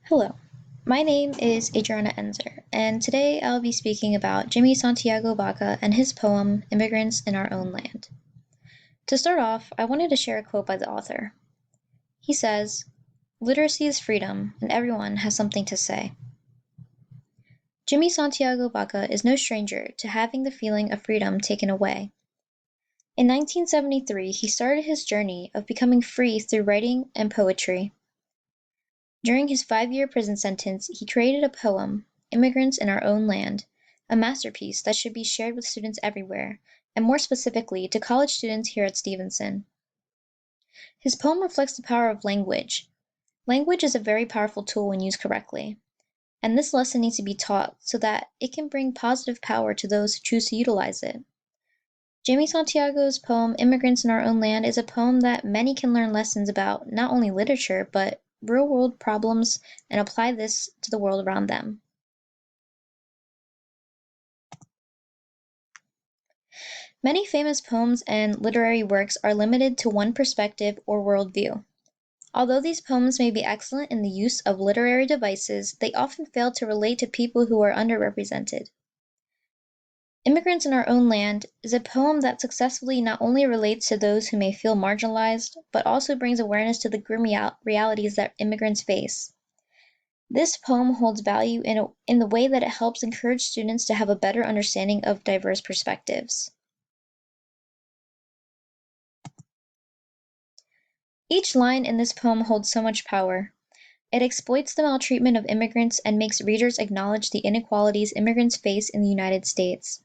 Hello, my name is Adriana Enzer, and today I'll be speaking about Jimmy Santiago Baca and his poem, Immigrants in Our Own Land. To start off, I wanted to share a quote by the author. He says, "Literacy is freedom, and everyone has something to say." Jimmy Santiago Baca is no stranger to having the feeling of freedom taken away. In 1973, he started his journey of becoming free through writing and poetry. During his 5-year prison sentence, he created a poem, Immigrants in Our Own Land, a masterpiece that should be shared with students everywhere, and more specifically to college students here at Stevenson. His poem reflects the power of language. Language is a very powerful tool when used correctly, and this lesson needs to be taught so that it can bring positive power to those who choose to utilize it. Jamie Santiago's poem, Immigrants in Our Own Land, is a poem that many can learn lessons about not only literature, but real-world problems and apply this to the world around them. Many famous poems and literary works are limited to one perspective or worldview. Although these poems may be excellent in the use of literary devices, they often fail to relate to people who are underrepresented. Immigrants in Our Own Land is a poem that successfully not only relates to those who may feel marginalized, but also brings awareness to the grim realities that immigrants face. This poem holds value in the way that it helps encourage students to have a better understanding of diverse perspectives. Each line in this poem holds so much power. It exploits the maltreatment of immigrants and makes readers acknowledge the inequalities immigrants face in the United States.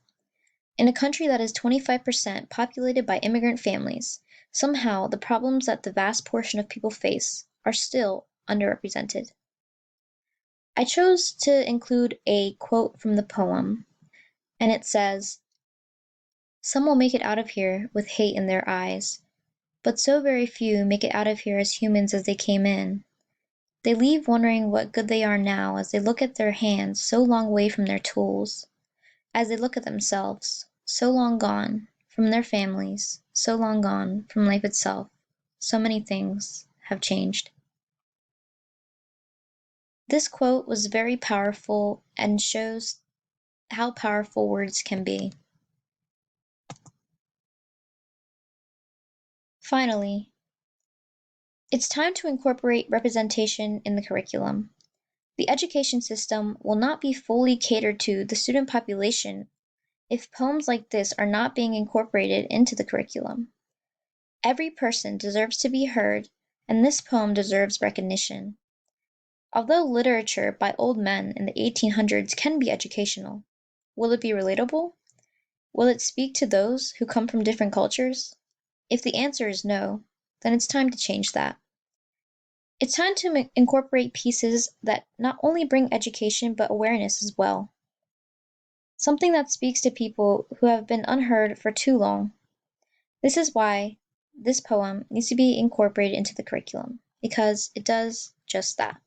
In a country that is 25% populated by immigrant families, somehow the problems that the vast portion of people face are still underrepresented. I chose to include a quote from the poem, and it says, "Some will make it out of here with hate in their eyes, but so very few make it out of here as humans as they came in. They leave wondering what good they are now as they look at their hands so long away from their tools, as they look at themselves, so long gone from their families, so long gone from life itself. So many things have changed." This quote was very powerful and shows how powerful words can be. Finally, it's time to incorporate representation in the curriculum. The education system will not be fully catered to the student population if poems like this are not being incorporated into the curriculum. Every person deserves to be heard, and this poem deserves recognition. Although literature by old men in the 1800s can be educational, will it be relatable? Will it speak to those who come from different cultures? If the answer is no, then it's time to change that. It's time to incorporate pieces that not only bring education but awareness as well. Something that speaks to people who have been unheard for too long. This is why this poem needs to be incorporated into the curriculum, because it does just that.